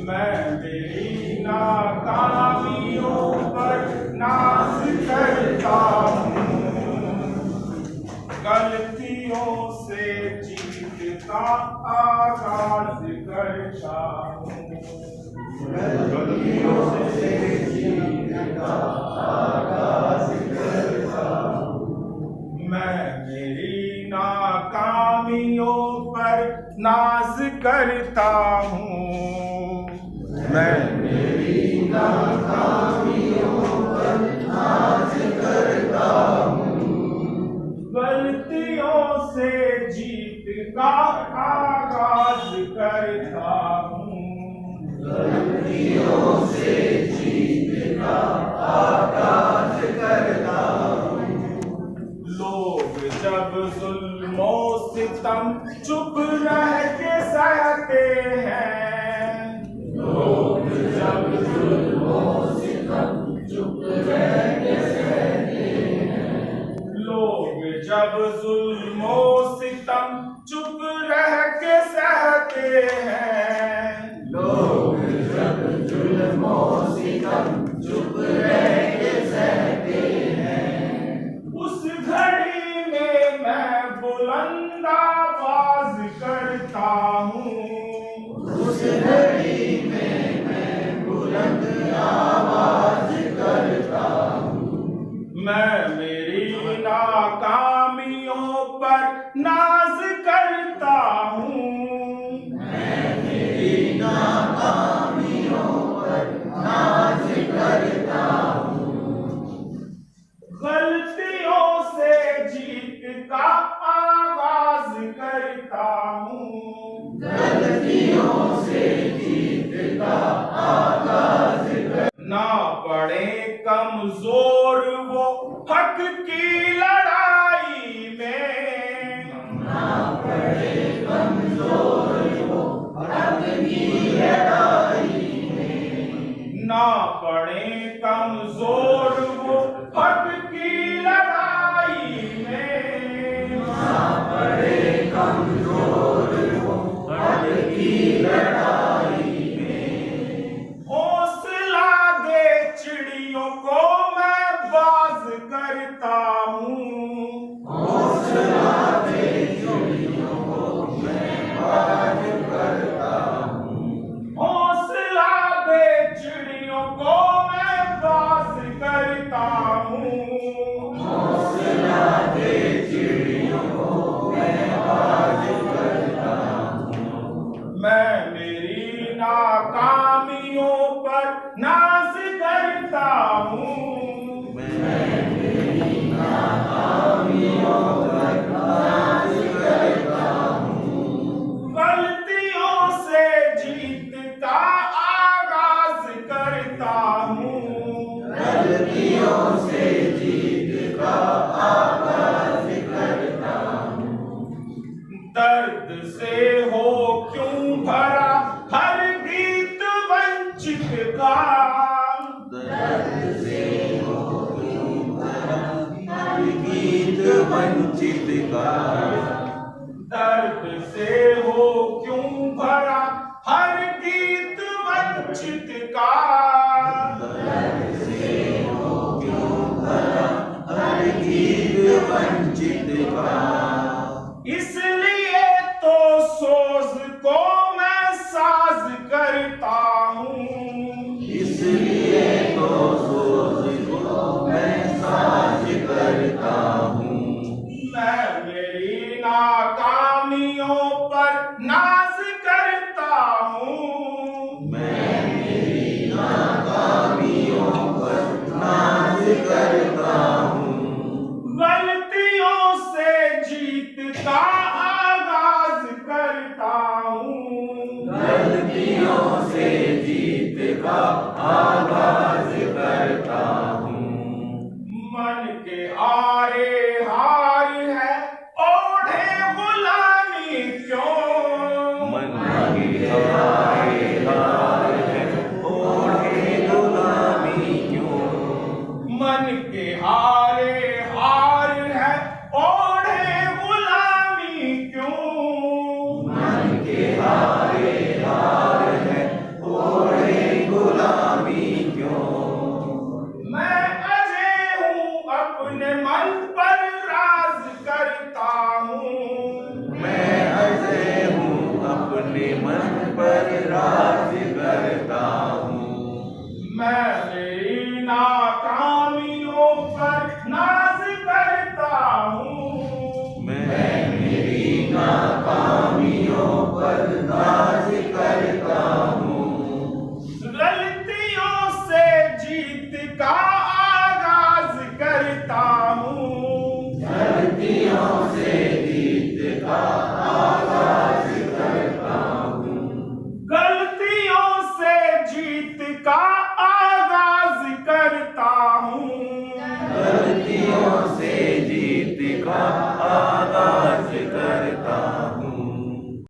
मैं मेरी नाकामियों पर नाज करता हूँ, गलतियों से जीत का आगाज करता हूँ, गलतियों से जीत का आगाज करता हूँ। मैं मेरी नाकामियों पर नाज करता हूँ, मैं मेरी नाकामियों पर नाज करता हूँ, गलतियों से जीत का आगाज करता हूँ, गलतियों से जीत का आगाज करता हूँ। लोग जब जुल्मो सितम चुप रह के सहते हैं, लोग जब जुल्मो सितम चुप रह के सहते हैं, लोग जब जुल्मो सितम चुप रह के सहते हैं, लोग जब जुल्मो सितम चुप रह के सहते हैं, उस घड़ी में मैं बुलंद आवाज करता हूँ, उस घड़ी में मैं बुलंद आवाज करता हूँ। मैं मेरी नाकामियों पर नाज करता हूँ, मैं मेरी नाकामियों पर नाज करता हूँ, गलतियों से जीत का आगाज करता हूँ, गलतियों से जीत का आगाज कर। ना पड़े कमजोर वो हक की लड़ाई में, ना पड़े कमजोर वो हक की लड़ाई में, ना पड़े कमजोर वो हक की लड़ाई में, ना पड़े कमजोर वो हक की लड़ाई में। हौसला दे चिड़ियों को मैं बाज करता हूँ, हौसला दे चिड़ियों को मैं बाज करता हूँ, हौसला दे चिड़ियों को मैं बाज करता हूँ, हौसला दे चिड़ियों को मैं बाज करता हूँ। मैं मेरी नाकामियों पर नाज करता हूँ, मैं मेरी नाकामियों पर नाज करता हूँ, गलतियों से जीत का आगाज करता हूँ, गलतियों से जीत का आगाज करता हूँ। दर्द से हो क्यों भरा हर गीत वंचित का, दर्द से हो क्यों भरा हर गीत वंचित का, दर्द से हो क्यों भरा हर गीत वंचित का, दर्द से हो क्यों भरा हर गीत वंचित का। इसलिए तो सोज को मैं साज करता हूँ, इसलिए तो सोज को मैं साज करता हूँ। मैं मेरी नाकामियों पर नाज करता हूँ, मैं मेरी नाकामियों पर नाज करता हूँ, गलतियों से जीत का आगाज करता हूँ, गलतियों से जीत का आगाज करता हूँ। मन के आरे हार है ओढ़े गुलामी क्यों, मन के आरे हार है ओढ़े गुलामी क्यों, मन के हारे हार है ओढ़े गुलामी क्यों, मन के हारे हार है ओढ़े पर राज